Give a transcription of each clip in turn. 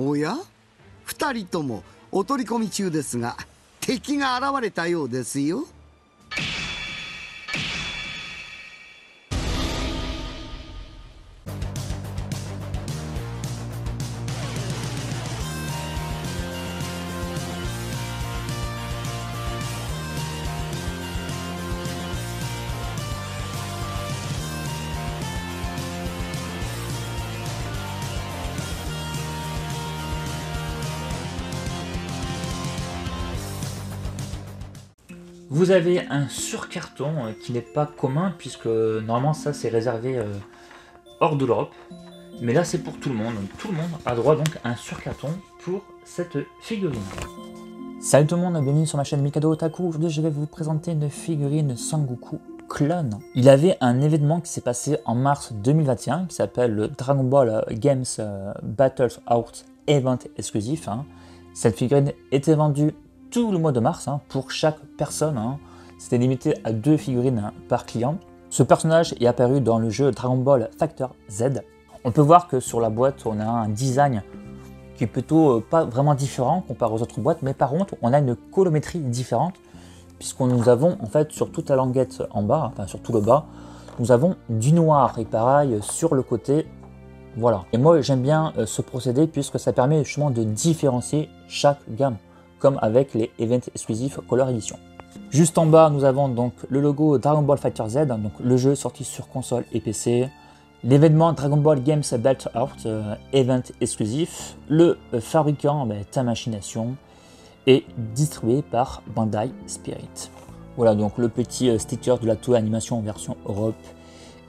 おや、二人ともお取り込み中ですが、敵が現れたようですよ。Vous avez un surcarton qui n'est pas commun puisque normalement ça c'est réservé hors de l'Europe. Mais là c'est pour tout le monde. Donc, tout le monde a droit donc à un surcarton pour cette figurine. Salut tout le monde, bienvenue sur ma chaîne Mikado Otaku. Aujourd'hui je vais vous présenter une figurine Sangoku Clone. Il avait un événement qui s'est passé en mars 2021 qui s'appelle le Dragon Ball Games Battles Out Event exclusif. Cette figurine était vendue tout le mois de mars pour chaque personne. C'était limité à 2 figurines par client. Ce personnage est apparu dans le jeu Dragon Ball Factor Z. On peut voir que sur la boîte on a un design qui est plutôt pas vraiment différent comparé aux autres boîtes, mais par contre on a une colométrie différente puisqu'on nous avons en fait sur toute la languette en bas, enfin sur tout le bas, nous avons du noir et pareil sur le côté. Voilà. Et moi j'aime bien ce procédé puisque ça permet justement de différencier chaque gamme, comme avec les events exclusifs Color Edition. Juste en bas, nous avons donc le logo Dragon Ball Fighter Z, donc le jeu sorti sur console et PC, l'événement Dragon Ball Games Battle Out Event exclusif, le fabricant Tamashii Nation et distribué par Bandai Spirit. Voilà donc le petit sticker de la Toei Animation version Europe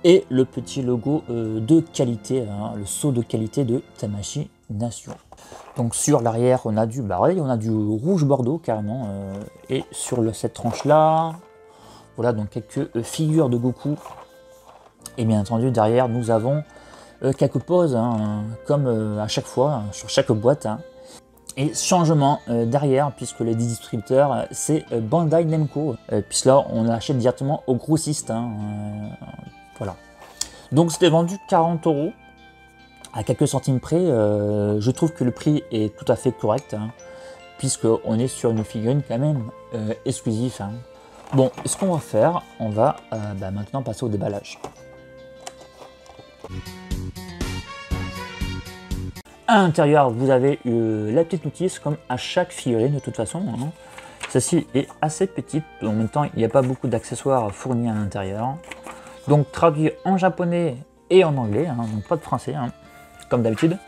et le petit logo de qualité, le sceau de qualité de Tamashii Nation. Donc sur l'arrière on a du rouge bordeaux carrément et sur cette tranche là voilà donc quelques figures de Goku et bien entendu derrière nous avons quelques poses comme à chaque fois sur chaque boîte et changement derrière puisque les distributeurs c'est Bandai Namco puisque là on achète directement au grossiste voilà. Donc c'était vendu 40 €. À quelques centimes près, je trouve que le prix est tout à fait correct, puisqu'on est sur une figurine quand même exclusive. Bon, ce qu'on va faire, on va maintenant passer au déballage. À l'intérieur, vous avez la petite notice, comme à chaque figurine de toute façon. Celle-ci est assez petite, en même temps, il n'y a pas beaucoup d'accessoires fournis à l'intérieur. Donc traduit en japonais et en anglais, donc pas de français. Comme d'habitude.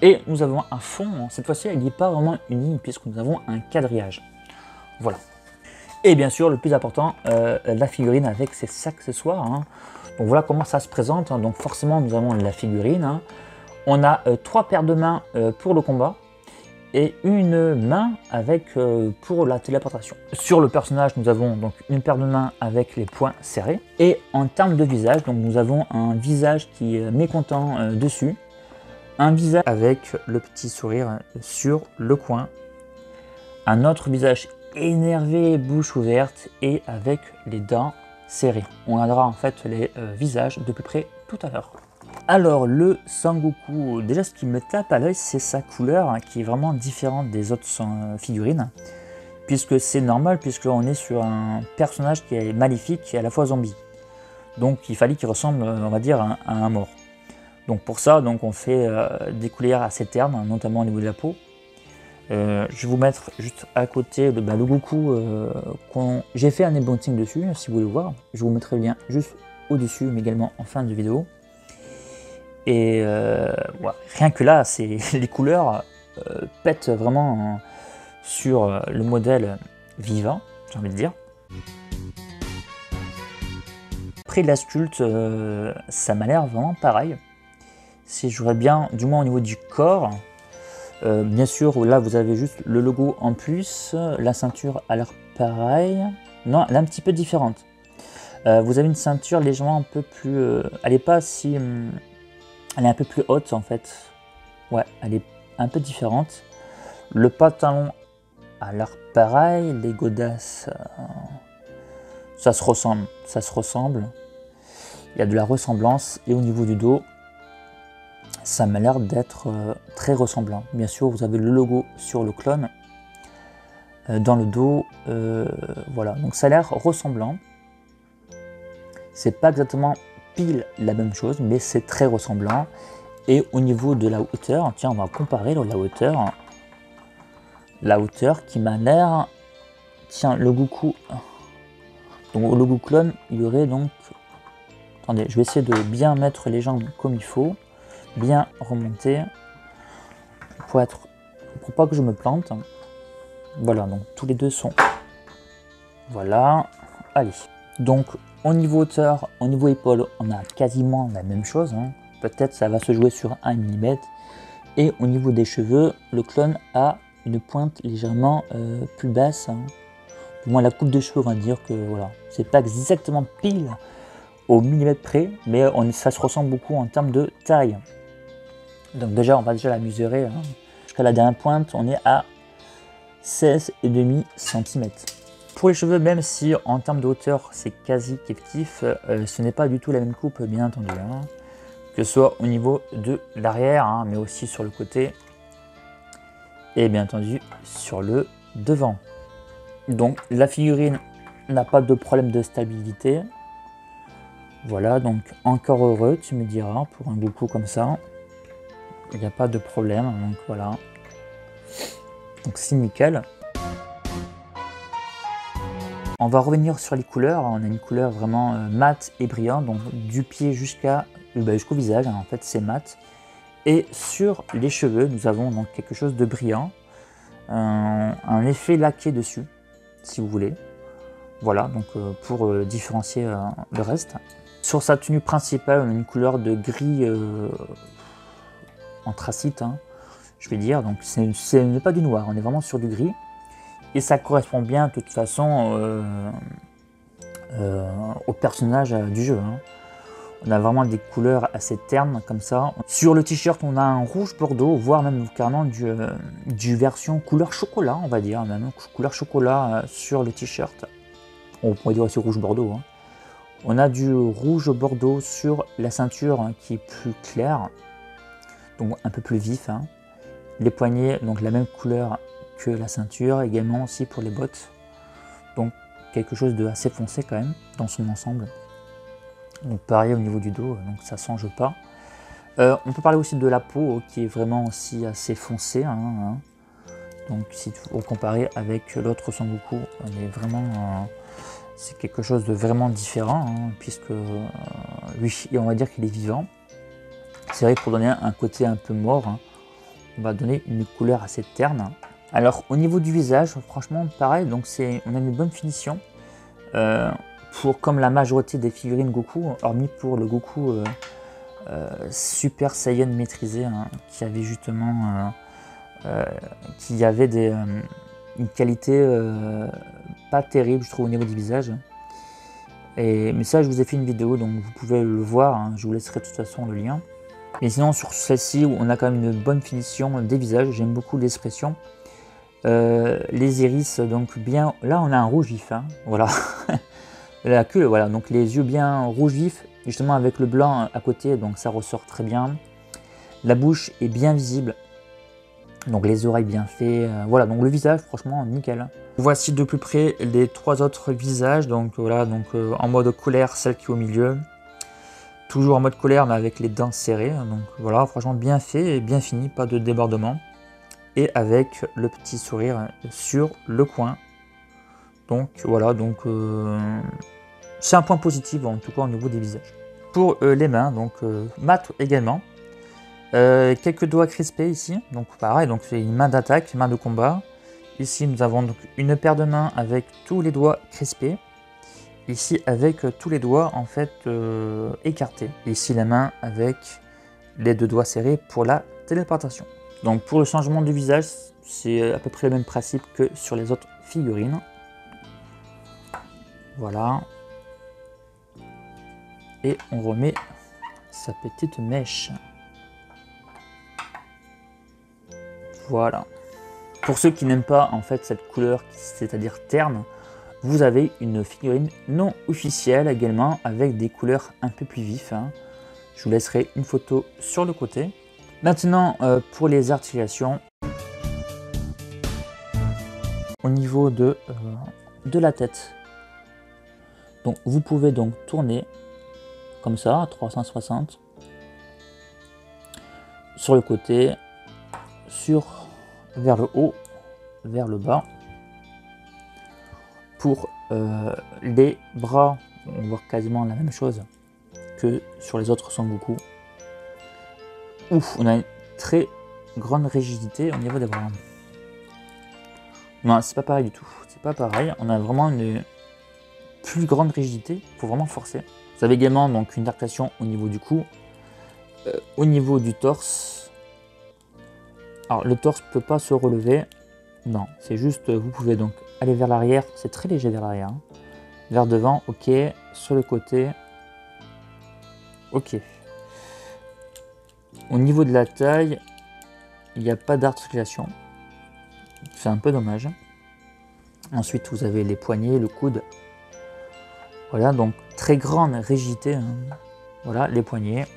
Et nous avons un fond, cette fois-ci il n'est pas vraiment uni puisque nous avons un quadrillage. Voilà. Et bien sûr le plus important, la figurine avec ses accessoires. Donc voilà comment ça se présente. Donc forcément nous avons la figurine. On a 3 paires de mains pour le combat et une main avec pour la téléportation. Sur le personnage nous avons donc une paire de mains avec les poings serrés. Et en termes de visage, donc nous avons un visage qui est mécontent dessus. Un visage avec le petit sourire sur le coin, un autre visage énervé, bouche ouverte et avec les dents serrées. On regardera en fait les visages de plus près tout à l'heure. Alors le Sangoku, déjà ce qui me tape à l'œil c'est sa couleur qui est vraiment différente des autres figurines, puisque c'est normal puisqu'on est sur un personnage qui est maléfique et à la fois zombie. Donc il fallait qu'il ressemble on va dire à un mort. Donc pour ça, on fait des couleurs assez ternes, notamment au niveau de la peau. Je vais vous mettre juste à côté le Goku j'ai fait un unboxing dessus, si vous voulez le voir. Je vous mettrai le lien juste au-dessus, mais également en fin de vidéo. Et voilà. Rien que là, les couleurs pètent vraiment sur le modèle vivant, j'ai envie de dire. Après la sculpte, ça m'a l'air vraiment pareil. Si je regarde bien, du moins au niveau du corps, bien sûr, là vous avez juste le logo en plus, la ceinture a l'air pareil, non, elle est un petit peu différente. Vous avez une ceinture légèrement un peu plus, elle est pas si, elle est un peu plus haute en fait, ouais, elle est un peu différente. Le pantalon a l'air pareil, les godasses, ça se ressemble, il y a de la ressemblance, et au niveau du dos, ça m'a l'air d'être très ressemblant. Bien sûr, vous avez le logo sur le clone. Dans le dos, voilà, donc ça a l'air ressemblant. C'est pas exactement pile la même chose, mais c'est très ressemblant. Et au niveau de la hauteur, tiens, on va comparer la hauteur. La hauteur qui m'a l'air... Tiens, le Goku... Donc au logo clone, il y aurait donc... Attendez, je vais essayer de bien mettre les jambes comme il faut. Bien remonter. Pour pas que je me plante. Voilà, donc tous les deux sont... Voilà. Allez. Donc au niveau hauteur, au niveau épaule, on a quasiment la même chose. Hein. Peut-être ça va se jouer sur 1 mm. Et au niveau des cheveux, le clone a une pointe légèrement plus basse. Hein. Du moins la coupe de cheveux, on va dire que voilà, c'est pas exactement pile au millimètre près, mais ça se ressemble beaucoup en termes de taille. Donc déjà, on va déjà la mesurer. Hein. Jusqu'à la dernière pointe, on est à 16,5 cm. Pour les cheveux, même si en termes de hauteur, c'est quasi kiff-kiff, ce n'est pas du tout la même coupe, bien entendu. Hein. Que ce soit au niveau de l'arrière, hein, mais aussi sur le côté. Et bien entendu, sur le devant. Donc, la figurine n'a pas de problème de stabilité. Voilà, donc encore heureux, tu me diras, pour un Goku comme ça. Il n'y a pas de problème, donc voilà. Donc c'est nickel. On va revenir sur les couleurs. On a une couleur vraiment mate et brillante, donc du pied jusqu'au visage, hein, en fait c'est mat. Et sur les cheveux, nous avons donc quelque chose de brillant, un effet laqué dessus, si vous voulez. Voilà, donc pour différencier le reste. Sur sa tenue principale, on a une couleur de gris anthracite, hein, je vais dire. Donc ce n'est pas du noir, on est vraiment sur du gris. Et ça correspond bien de toute façon au personnage du jeu. Hein. On a vraiment des couleurs assez ternes comme ça. Sur le t-shirt, on a un rouge bordeaux, voire même carrément du version couleur chocolat, on va dire, même couleur chocolat sur le t-shirt. On pourrait dire aussi rouge bordeaux. Hein. On a du rouge bordeaux sur la ceinture hein, qui est plus claire, donc un peu plus vif. Hein. Les poignets, donc la même couleur que la ceinture, également aussi pour les bottes. Donc quelque chose de assez foncé quand même dans son ensemble. Donc pareil au niveau du dos, donc ça ne change pas. On peut parler aussi de la peau qui est vraiment aussi assez foncée. Hein. Donc si vous comparez avec l'autre Son Goku, on est vraiment, c'est quelque chose de vraiment différent, hein, puisque lui, on va dire qu'il est vivant. C'est vrai que pour donner un côté un peu mort, hein, on va donner une couleur assez terne. Alors au niveau du visage, franchement pareil, donc on a une bonne finition. Comme la majorité des figurines Goku, hormis pour le Goku Super Saiyan maîtrisé, hein, qui avait justement une qualité pas terrible, je trouve, au niveau du visage. Mais ça, je vous ai fait une vidéo, donc vous pouvez le voir, hein, je vous laisserai de toute façon le lien. Mais sinon, sur celle-ci, on a quand même une bonne finition des visages, j'aime beaucoup l'expression. Les iris, donc bien, là on a un rouge vif, hein, voilà. La queue, voilà, donc les yeux bien rouge vif, justement avec le blanc à côté, donc ça ressort très bien. La bouche est bien visible, donc les oreilles bien faites, voilà, donc le visage, franchement, nickel. Voici de plus près les trois autres visages, donc voilà, donc en mode colère, celle qui est au milieu. Toujours en mode colère, mais avec les dents serrées, donc voilà, franchement bien fait et bien fini, pas de débordement. Et avec le petit sourire sur le coin. Donc voilà, donc c'est un point positif en tout cas au niveau des visages. Pour les mains, donc mat également. Quelques doigts crispés ici, donc pareil, donc c'est une main d'attaque, main de combat. Ici nous avons donc une paire de mains avec tous les doigts crispés. Ici avec tous les doigts en fait écartés. Ici la main avec les deux doigts serrés pour la téléportation. Donc pour le changement du visage, c'est à peu près le même principe que sur les autres figurines. Voilà. Et on remet sa petite mèche. Voilà. Pour ceux qui n'aiment pas en fait cette couleur, c'est-à-dire terne, vous avez une figurine non officielle également avec des couleurs un peu plus vives. Hein. Je vous laisserai une photo sur le côté. Maintenant, pour les articulations, au niveau de la tête. Donc vous pouvez donc tourner comme ça, à 360, sur le côté, vers le haut, vers le bas. Pour les bras, on voit quasiment la même chose que sur les autres Son Goku. Ouf, on a une très grande rigidité au niveau des bras. Non, c'est pas pareil du tout. C'est pas pareil. On a vraiment une plus grande rigidité. Il faut vraiment forcer. Vous avez également donc une articulation au niveau du cou, au niveau du torse. Alors le torse peut pas se relever. Non, c'est juste vous pouvez donc aller vers l'arrière. C'est très léger vers l'arrière. Hein. Vers devant, ok. Sur le côté, ok. Au niveau de la taille, il n'y a pas d'articulation. C'est un peu dommage. Ensuite, vous avez les poignets, le coude. Voilà, donc très grande rigidité. Hein. Voilà, les poignets.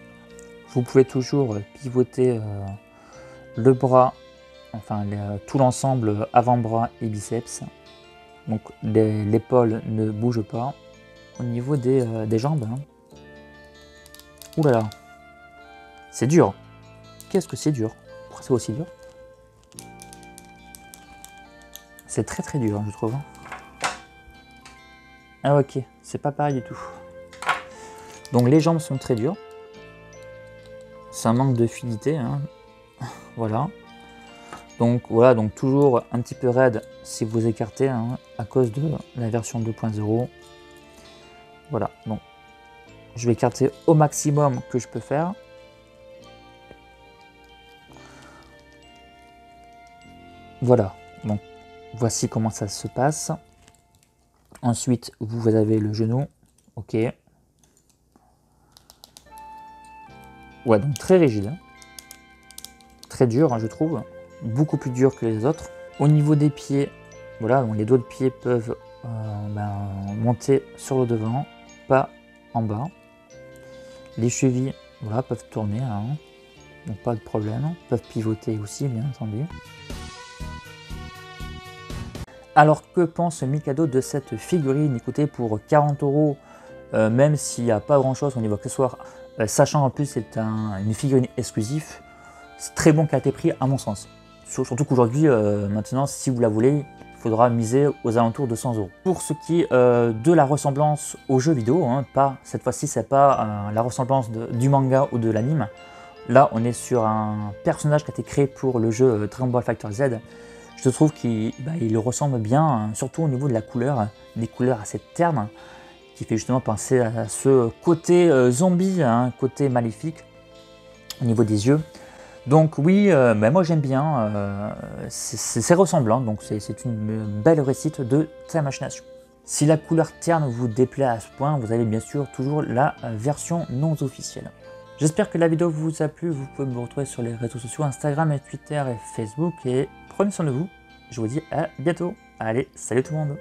Vous pouvez toujours pivoter le bras, enfin tout l'ensemble avant-bras et biceps. Donc l'épaule ne bouge pas. Au niveau des jambes. Hein. Ouh là là. C'est dur. Qu'est-ce que c'est dur? Pourquoi c'est aussi dur? C'est très très dur, je trouve. Ah ok, c'est pas pareil du tout. Donc les jambes sont très dures. C'est un manque de fluidité. Hein. Voilà. Donc voilà, donc toujours un petit peu raide si vous écartez hein, à cause de la version 2.0. Voilà, donc je vais écarter au maximum que je peux faire. Voilà, donc voici comment ça se passe. Ensuite, vous avez le genou. Ok. Ouais, donc très rigide. Hein. Très dur, hein, je trouve. Beaucoup plus dur que les autres. Au niveau des pieds, voilà, donc les doigts de pied peuvent monter sur le devant, pas en bas. Les chevilles, voilà, peuvent tourner, hein, donc pas de problème. Peuvent pivoter aussi, bien entendu. Alors que pense Mikado de cette figurine? Écoutez, pour 40 €, même s'il n'y a pas grand chose au niveau accessoire, sachant en plus c'est une figurine exclusive, c'est très bon qualité-prix à mon sens. Surtout qu'aujourd'hui, maintenant, si vous la voulez, il faudra miser aux alentours de 100 €. Pour ce qui est de la ressemblance au jeu vidéo, hein, cette fois-ci, c'est pas la ressemblance du manga ou de l'anime. Là, on est sur un personnage qui a été créé pour le jeu Dragon Ball Fighter Z. Je trouve qu'il ressemble bien, hein, surtout au niveau de la couleur, des couleurs assez ternes, qui fait justement penser à ce côté zombie, hein, côté maléfique, au niveau des yeux. Donc oui, moi j'aime bien, c'est ressemblant, donc c'est une belle réussite de sa machination. Si la couleur terne vous déplaît à ce point, vous avez bien sûr toujours la version non officielle. J'espère que la vidéo vous a plu, vous pouvez me retrouver sur les réseaux sociaux Instagram, et Twitter et Facebook, et prenez soin de vous, je vous dis à bientôt. Allez, salut tout le monde!